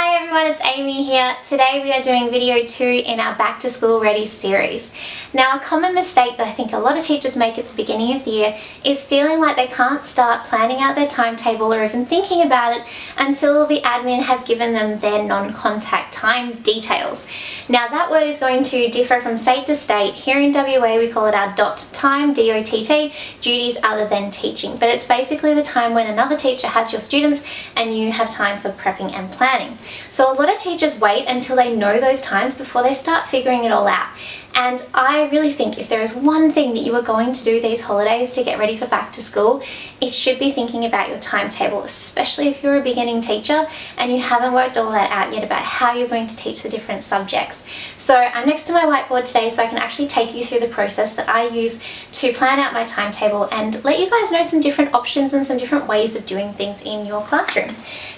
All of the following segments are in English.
Hi everyone, it's Amy here. Today we are doing video 2 in our Back to School Ready series. Now, a common mistake that I think a lot of teachers make at the beginning of the year is feeling like they can't start planning out their timetable or even thinking about it until the admin have given them their non-contact time details. Now, that word is going to differ from state to state. Here in WA we call it our dot time, DOTT, duties other than teaching. But it's basically the time when another teacher has your students and you have time for prepping and planning. So a lot of teachers wait until they know those times before they start figuring it all out. And I really think if there is one thing that you are going to do these holidays to get ready for back to school, it should be thinking about your timetable, especially if you're a beginning teacher and you haven't worked all that out yet about how you're going to teach the different subjects. So I'm next to my whiteboard today so I can actually take you through the process that I use to plan out my timetable and let you guys know some different options and some different ways of doing things in your classroom.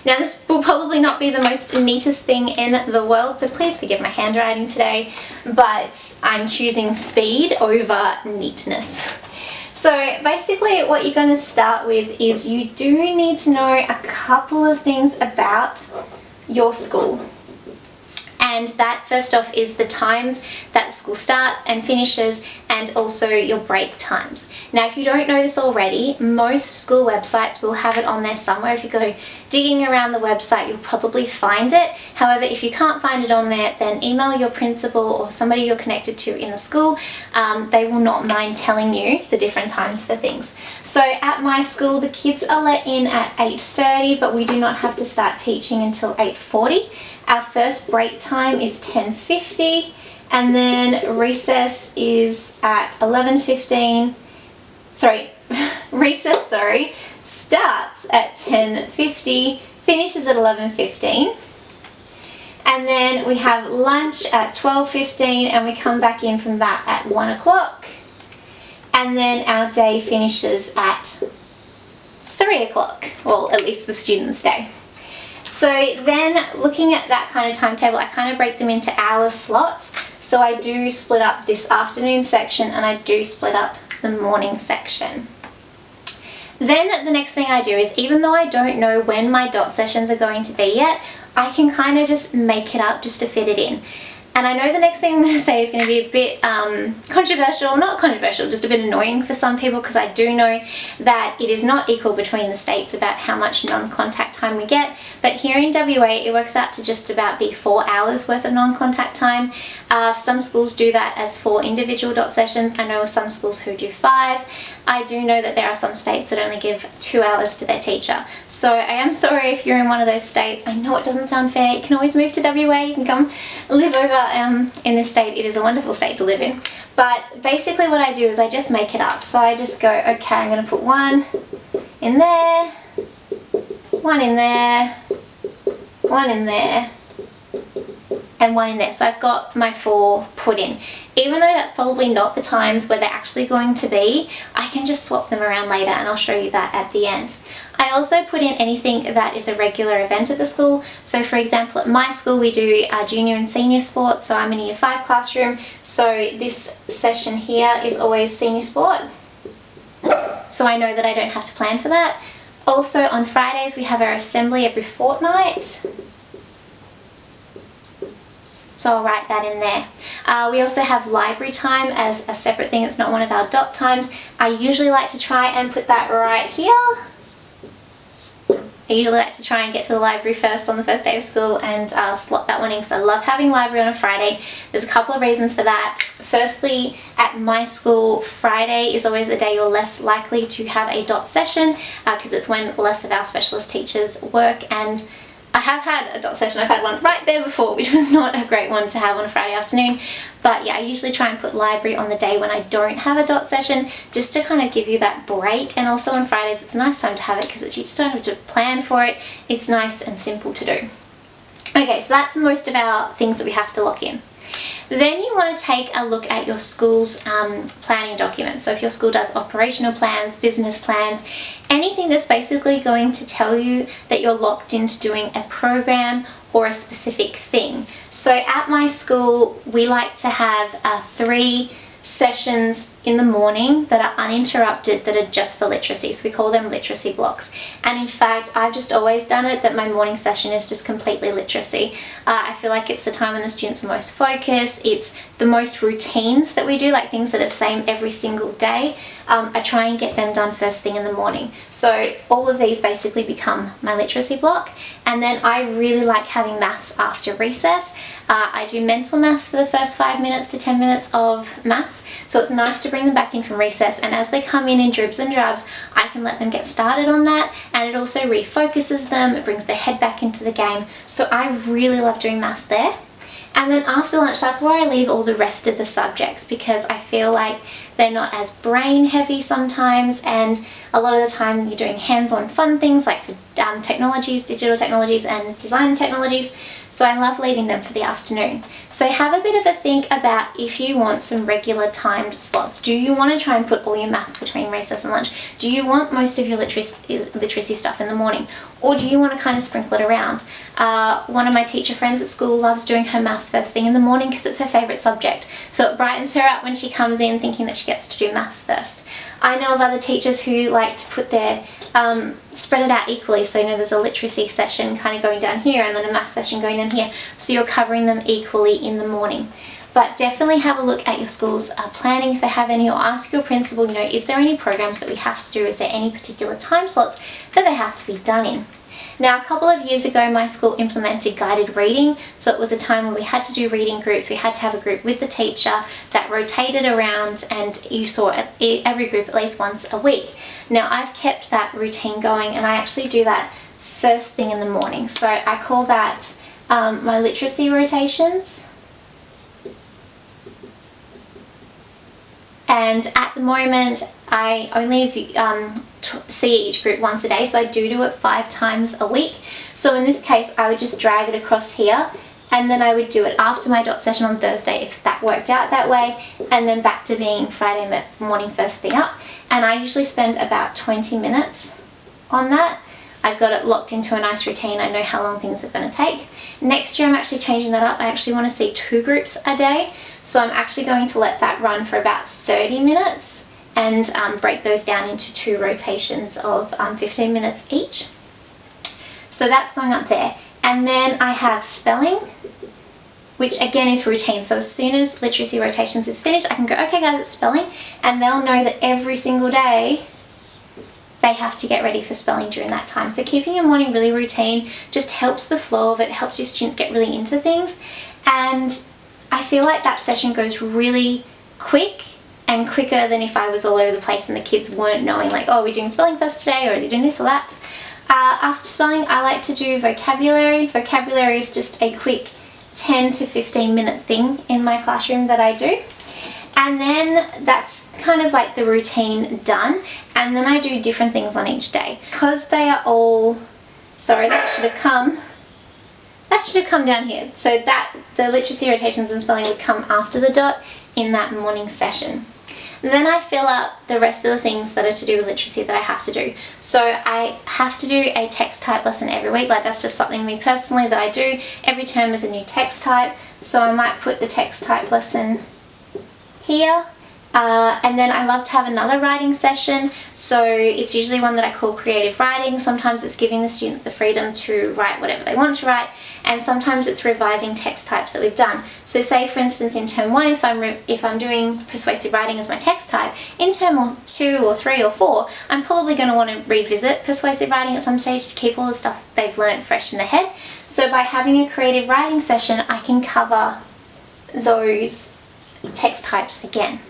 Now, this will probably not be the most neatest thing in the world, so please forgive my handwriting today, but I'm choosing speed over neatness. So basically what you're going to start with is you do need to know a couple of things about your school. And that first off is the times that the school starts and finishes, and also your break times. Now, if you don't know this already, most school websites will have it on there somewhere. If you go digging around the website, you'll probably find it. However, if you can't find it on there, then email your principal or somebody you're connected to in the school. They will not mind telling you the different times for things. So at my school, the kids are let in at 8:30, but we do not have to start teaching until 8:40. Our first break time is 10:50, and then recess is at 11:15. Recess starts at 10:50, finishes at 11:15. And then we have lunch at 12:15, and we come back in from that at 1 o'clock. And then our day finishes at 3 o'clock, well, at least the students' day. So then, looking at that kind of timetable, I kind of break them into hour slots. So I do split up this afternoon section and I do split up the morning section. Then the next thing I do is, even though I don't know when my dot sessions are going to be yet, I can kind of just make it up just to fit it in. And I know the next thing I'm going to say is going to be a bit controversial, not controversial, just a bit annoying for some people, because I do know that it is not equal between the states about how much non-contact time we get. But here in WA, it works out to just about be 4 hours worth of non-contact time. Some schools do that as 4 individual dot sessions. I know some schools who do 5. I do know that there are some states that only give 2 hours to their teacher. So I am sorry if you're in one of those states. I know it doesn't sound fair. You can always move to WA. You can come live over in this state. It is a wonderful state to live in. But basically what I do is I just make it up. So I just go, okay, I'm going to put 1 in there, 1 in there, 1 in there, and 1 in there. So I've got my 4 put in. Even though that's probably not the times where they're actually going to be, I can just swap them around later, and I'll show you that at the end. I also put in anything that is a regular event at the school. So for example, at my school we do junior and senior sport, so I'm in a year 5 classroom, so this session here is always senior sport. So I know that I don't have to plan for that. Also on Fridays we have our assembly every fortnight. So I'll write that in there. We also have library time as a separate thing. It's not one of our dot times. I usually like to try and put that right here. I usually like to try and get to the library first on the first day of school, and I'll slot that one in because I love having library on a Friday. There's a couple of reasons for that. Firstly, at my school, Friday is always a day you're less likely to have a dot session because it's when less of our specialist teachers work, and I have had a dot session. I've had one right there before, which was not a great one to have on a Friday afternoon. But yeah, I usually try and put library on the day when I don't have a dot session, just to kind of give you that break. And also on Fridays, it's a nice time to have it because you just don't have to plan for it. It's nice and simple to do. Okay, so that's most of our things that we have to lock in. Then you want to take a look at your school's planning documents. So if your school does operational plans, business plans, anything that's basically going to tell you that you're locked into doing a program or a specific thing. So at my school, we like to have 3 sessions in the morning that are uninterrupted that are just for literacy. So we call them literacy blocks. And in fact, I've just always done it that my morning session is just completely literacy. I feel like it's the time when the students are most focused. It's the most routines that we do, like things that are the same every single day. I try and get them done first thing in the morning. So all of these basically become my literacy block. And then I really like having maths after recess. I do mental maths for the first 5 minutes to 10 minutes of maths. So it's nice to bring them back in from recess, and as they come in dribs and drabs, I can let them get started on that, and it also refocuses them, it brings their head back into the game. So I really love doing maths there. And then after lunch, that's where I leave all the rest of the subjects, because I feel like they're not as brain heavy sometimes, and a lot of the time you're doing hands-on fun things like for technologies, digital technologies and design technologies. So I love leaving them for the afternoon. So have a bit of a think about if you want some regular timed slots. Do you want to try and put all your maths between recess and lunch? Do you want most of your literacy stuff in the morning? Or do you want to kind of sprinkle it around? One of my teacher friends at school loves doing her maths first thing in the morning because it's her favourite subject. So it brightens her up when she comes in thinking that she gets to do maths first. I know of other teachers who like to put their spread it out equally, so there's a literacy session kind of going down here and then a maths session going down here, so you're covering them equally in the morning. But definitely have a look at your school's planning if they have any, or ask your principal, is there any programs that we have to do? Is there any particular time slots that they have to be done in? Now, a couple of years ago, my school implemented guided reading, so it was a time where we had to do reading groups. We had to have a group with the teacher that rotated around, and you saw every group at least once a week. Now, I've kept that routine going, and I actually do that first thing in the morning. So I call that my literacy rotations. And at the moment, I only see each group once a day, so I do it 5 times a week. So in this case, I would just drag it across here, and then I would do it after my dot session on Thursday if that worked out that way, and then back to being Friday morning first thing up. And I usually spend about 20 minutes on that. I've got it locked into a nice routine. I know how long things are going to take. Next year I'm actually changing that up. I actually want to see 2 groups a day. So I'm actually going to let that run for about 30 minutes and break those down into 2 rotations of 15 minutes each. So that's going up there. And then I have spelling, which again is routine. So as soon as literacy rotations is finished, I can go, okay guys, it's spelling, and they'll know that every single day they have to get ready for spelling during that time. So keeping your morning really routine just helps the flow of it, helps your students get really into things. And I feel like that session goes really quick, and quicker than if I was all over the place and the kids weren't knowing, like, oh, are we doing spelling first today, or are they doing this or that? After spelling, I like to do vocabulary. Vocabulary is just a quick 10 to 15 minute thing in my classroom that I do. And then that's kind of like the routine done. And then I do different things on each day. Because they are all, sorry, that should have come down here. So that the literacy rotations and spelling would come after the dot in that morning session. Then I fill up the rest of the things that are to do with literacy that I have to do. So I have to do a text type lesson every week. Like, that's just something me personally that I do. Every term is a new text type. So I might put the text type lesson here. And then I love to have another writing session. So it's usually one that I call creative writing. Sometimes it's giving the students the freedom to write whatever they want to write, and sometimes it's revising text types that we've done. So say for instance in term 1, if I'm doing persuasive writing as my text type, in term 2 or 3 or 4, I'm probably going to want to revisit persuasive writing at some stage to keep all the stuff they've learned fresh in their head. So by having a creative writing session, I can cover those text types again.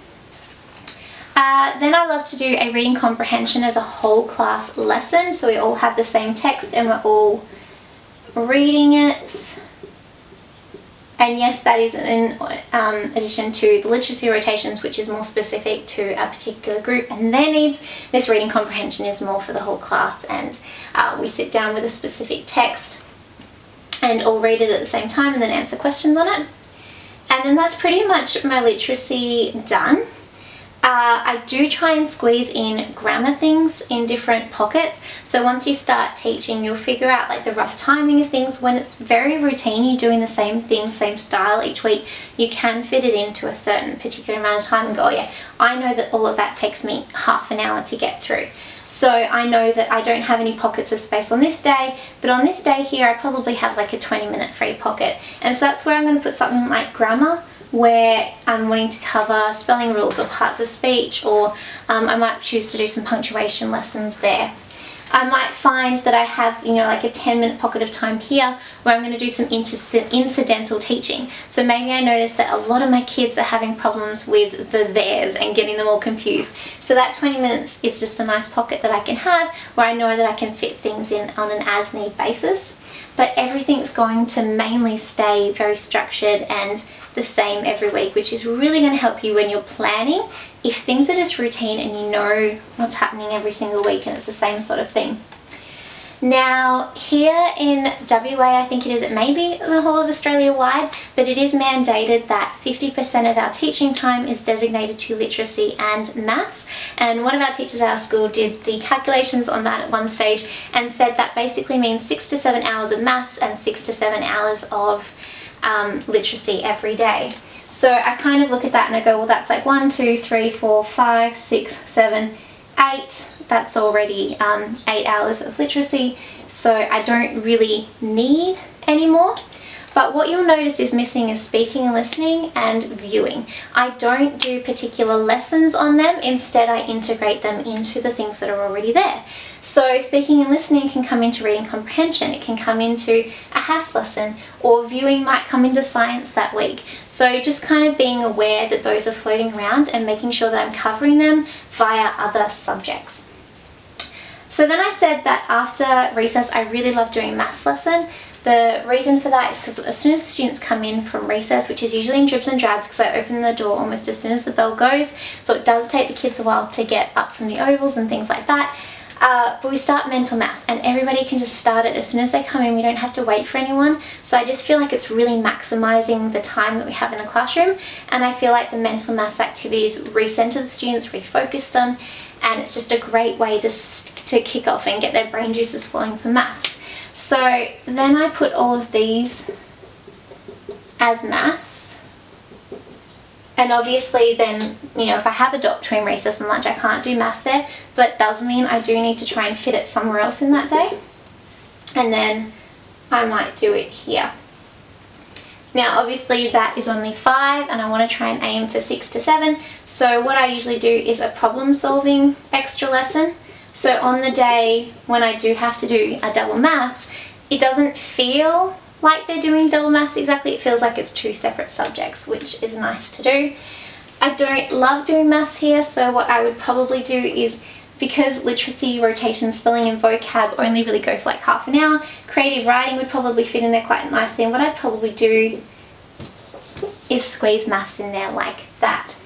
Then I love to do a reading comprehension as a whole class lesson, so we all have the same text and we're all reading it. And yes, that is in addition to the literacy rotations, which is more specific to a particular group and their needs. This reading comprehension is more for the whole class, and we sit down with a specific text and all read it at the same time and then answer questions on it. And then that's pretty much my literacy done. I do try and squeeze in grammar things in different pockets. So once you start teaching, you'll figure out like the rough timing of things. When it's very routine, you're doing the same thing, same style each week, you can fit it into a certain particular amount of time and go, oh yeah, I know that all of that takes me half an hour to get through. So I know that I don't have any pockets of space on this day, but on this day here I probably have like a 20-minute free pocket. And so that's where I'm going to put something like grammar, where I'm wanting to cover spelling rules or parts of speech, or I might choose to do some punctuation lessons there. I might find that I have, like a 10-minute pocket of time here where I'm going to do some incidental teaching. So maybe I notice that a lot of my kids are having problems with the theirs and getting them all confused. So that 20 minutes is just a nice pocket that I can have where I know that I can fit things in on an as-need basis. But everything's going to mainly stay very structured and the same every week, which is really going to help you when you're planning. If things are just routine and you know what's happening every single week and it's the same sort of thing. Now here in WA, I think it is, it may be the whole of Australia wide, but it is mandated that 50% of our teaching time is designated to literacy and maths. And one of our teachers at our school did the calculations on that at one stage and said that basically means 6 to 7 hours of maths and 6 to 7 hours of literacy every day. So I kind of look at that and I go, well, that's like 1, 2, 3, 4, 5, 6, 7, 8. That's already 8 hours of literacy. So I don't really need any more. But what you'll notice is missing is speaking and listening and viewing. I don't do particular lessons on them. Instead, I integrate them into the things that are already there. So speaking and listening can come into reading comprehension. It can come into a HASS lesson, or viewing might come into science that week. So just kind of being aware that those are floating around and making sure that I'm covering them via other subjects. So then I said that after recess, I really love doing a maths lesson. The reason for that is because as soon as the students come in from recess, which is usually in dribs and drabs because I open the door almost as soon as the bell goes, so it does take the kids a while to get up from the ovals and things like that. But we start mental maths and everybody can just start it as soon as they come in. We don't have to wait for anyone. So I just feel like it's really maximizing the time that we have in the classroom, and I feel like the mental maths activities recenter the students, refocus them, and it's just a great way to kick off and get their brain juices flowing for maths. So then I put all of these as maths, and obviously then, if I have a dot between recess and lunch, I can't do maths there, so that does mean I do need to try and fit it somewhere else in that day, and then I might do it here. Now obviously that is only 5 and I want to try and aim for 6 to 7, so what I usually do is a problem solving extra lesson. So on the day when I do have to do a double maths, it doesn't feel like they're doing double maths exactly. It feels like it's 2 separate subjects, which is nice to do. I don't love doing maths here, so what I would probably do is, because literacy, rotation, spelling and vocab only really go for like half an hour, creative writing would probably fit in there quite nicely, and what I'd probably do is squeeze maths in there like that.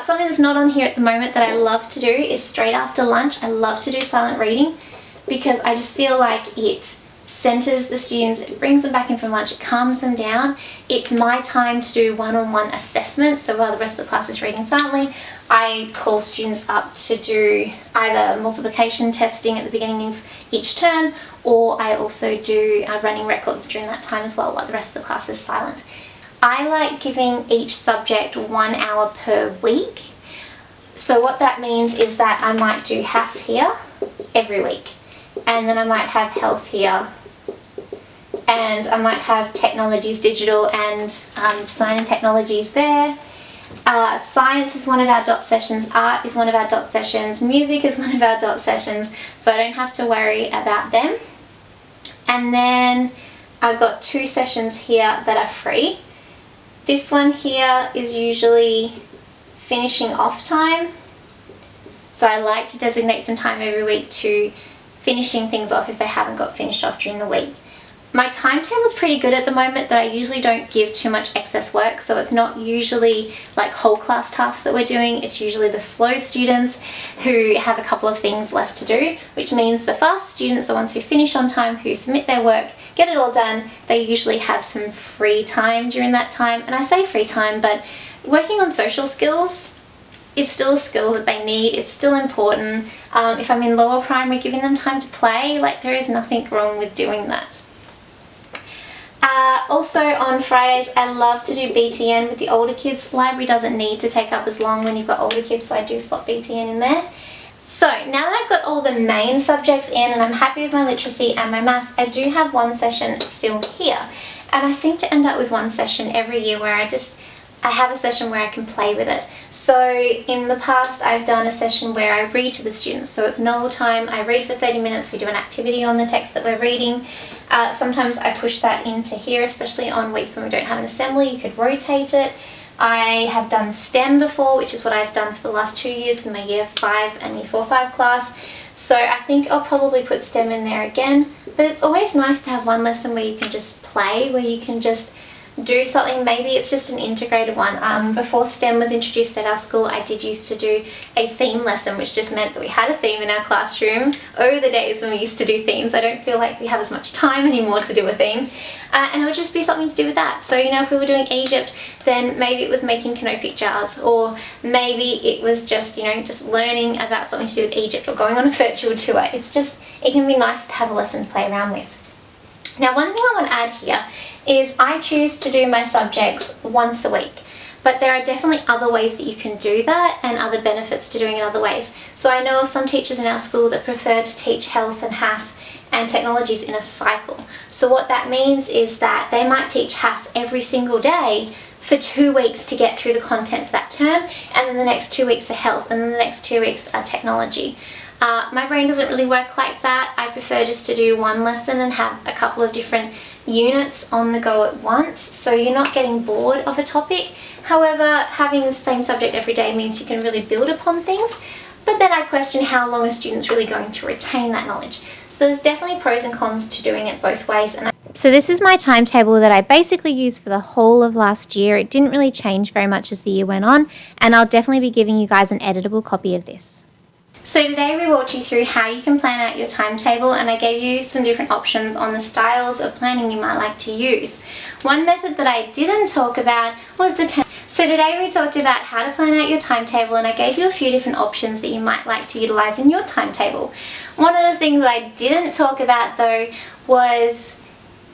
Something that's not on here at the moment that I love to do is straight after lunch, I love to do silent reading, because I just feel like it centers the students, it brings them back in from lunch, it calms them down. It's my time to do one-on-one assessments, so while the rest of the class is reading silently, I call students up to do either multiplication testing at the beginning of each term, or I also do running records during that time as well while the rest of the class is silent. I like giving each subject 1 hour per week. So what that means is that I might do HASS here every week, and then I might have health here, and I might have technologies, digital and design and technologies there. Science is one of our dot sessions, art is one of our dot sessions, music is one of our dot sessions, so I don't have to worry about them. And then I've got 2 sessions here that are free. This one here is usually finishing off time, so I like to designate some time every week to finishing things off if they haven't got finished off during the week. My timetable is pretty good at the moment, that I usually don't give too much excess work, so it's not usually like whole class tasks that we're doing. It's usually the slow students who have a couple of things left to do, which means the fast students, the ones who finish on time, who submit their work, get it all done, they usually have some free time during that time. And I say free time, but working on social skills is still a skill that they need. It's still important. If I'm in lower primary, giving them time to play, like there is nothing wrong with doing that. Also on Fridays, I love to do BTN with the older kids. Library doesn't need to take up as long when you've got older kids, so I do slot BTN in there. So now that I've got all the main subjects in and I'm happy with my literacy and my maths, I do have one session still here. And I seem to end up with one session every year where I have a session where I can play with it. So in the past, I've done a session where I read to the students. So it's novel time, I read for 30 minutes, we do an activity on the text that we're reading. Sometimes I push that into here, especially on weeks when we don't have an assembly, you could rotate it. I have done STEM before, which is what I've done for the last 2 years in my Year 5 and Year 4-5 class. So I think I'll probably put STEM in there again. But it's always nice to have one lesson where you can just play, where you can just do something. Maybe it's just an integrated one. Before STEM was introduced at our school, I did used to do a theme lesson, which just meant that we had a theme in our classroom. Oh, the days when we used to do themes. I don't feel like we have as much time anymore to do a theme. And it would just be something to do with that. So, you know, if we were doing Egypt, then maybe it was making canopic jars, or maybe it was just, you know, just learning about something to do with Egypt or going on a virtual tour. It can be nice to have a lesson to play around with. Now, one thing I want to add here is I choose to do my subjects once a week, but there are definitely other ways that you can do that and other benefits to doing it other ways. So I know some teachers in our school that prefer to teach health and HASS and technologies in a cycle. So what that means is that they might teach HASS every single day for 2 weeks to get through the content for that term, and then the next 2 weeks are health, and then the next 2 weeks are technology. My brain doesn't really work like that. I prefer just to do one lesson and have a couple of different units on the go at once, so you're not getting bored of a topic. However, having the same subject every day means you can really build upon things, but then I question how long a student's really going to retain that knowledge. So there's definitely pros and cons to doing it both ways. So this is my timetable that I basically used for the whole of last year. It didn't really change very much as the year went on, and I'll definitely be giving you guys an editable copy of this. So today we walked you through how you can plan out your timetable, and I gave you some different options on the styles of planning you might like to use. One method that I didn't talk about was the So today we talked about how to plan out your timetable, and I gave you a few different options that you might like to utilize in your timetable. One of the things that I didn't talk about though was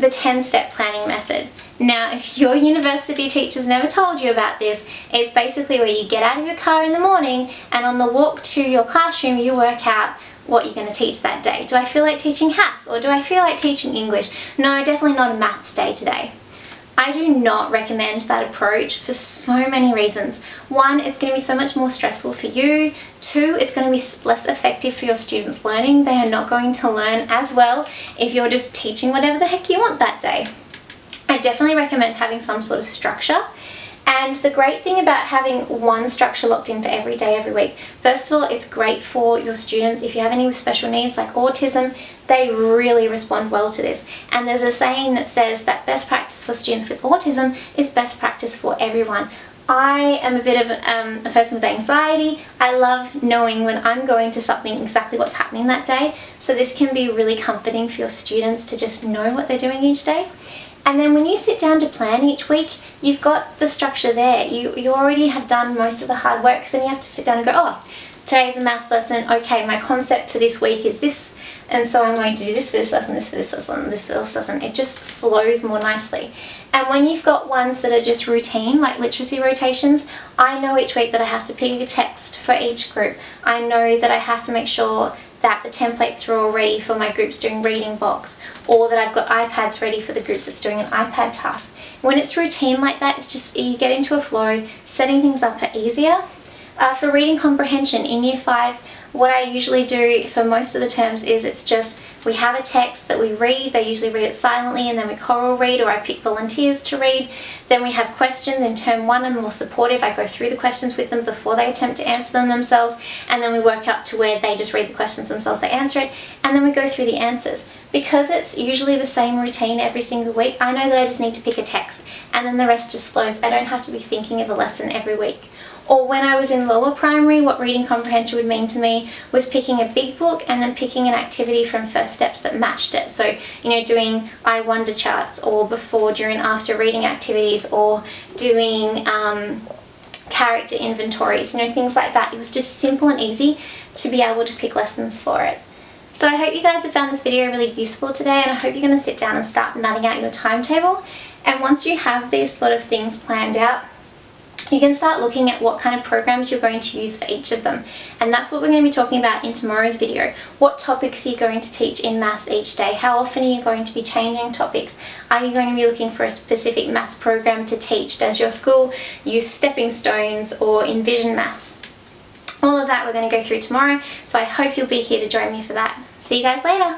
the 10-step planning method. Now, if your university teachers never told you about this, it's basically where you get out of your car in the morning and on the walk to your classroom you work out what you're going to teach that day. Do I feel like teaching HASS, or do I feel like teaching English? No, definitely not a maths day today. I do not recommend that approach for so many reasons. One, it's going to be so much more stressful for you. Two, it's going to be less effective for your students' learning. They are not going to learn as well if you're just teaching whatever the heck you want that day. I definitely recommend having some sort of structure. And the great thing about having one structure locked in for every day, every week, first of all, it's great for your students. If you have any with special needs like autism, they really respond well to this. And there's a saying that says that best practice for students with autism is best practice for everyone. I am a bit of a person with anxiety. I love knowing when I'm going to something exactly what's happening that day. So this can be really comforting for your students to just know what they're doing each day. And then when you sit down to plan each week, you've got the structure there. You already have done most of the hard work, because then you have to sit down and go, oh, today's a maths lesson. Okay, my concept for this week is this, and so I'm going to do this for this lesson, this for this lesson, this for this lesson. It just flows more nicely. And when you've got ones that are just routine, like literacy rotations, I know each week that I have to pick a text for each group. I know that I have to make sure that the templates are all ready for my groups doing reading box, or that I've got iPads ready for the group that's doing an iPad task. When it's routine like that, it's just, you get into a flow, setting things up are easier. For reading comprehension in Year 5, what I usually do for most of the terms is it's just, we have a text that we read, they usually read it silently, and then we choral read, or I pick volunteers to read. Then we have questions. In term 1, I'm more supportive. I go through the questions with them before they attempt to answer them themselves, and then we work up to where they just read the questions themselves, they answer it, and then we go through the answers. Because it's usually the same routine every single week, I know that I just need to pick a text, and then the rest just flows. I don't have to be thinking of a lesson every week. Or when I was in lower primary, what reading comprehension would mean to me was picking a big book and then picking an activity from First Steps that matched it. So, you know, doing I Wonder charts, or before, during, after reading activities, or doing character inventories, things like that. It was just simple and easy to be able to pick lessons for it. So I hope you guys have found this video really useful today, and I hope you're going to sit down and start nutting out your timetable. And once you have these sort of things planned out, you can start looking at what kind of programs you're going to use for each of them. And that's what we're going to be talking about in tomorrow's video. What topics are you going to teach in maths each day? How often are you going to be changing topics? Are you going to be looking for a specific maths program to teach? Does your school use stepping stones or envision maths? All of that we're going to go through tomorrow, so I hope you'll be here to join me for that. See you guys later.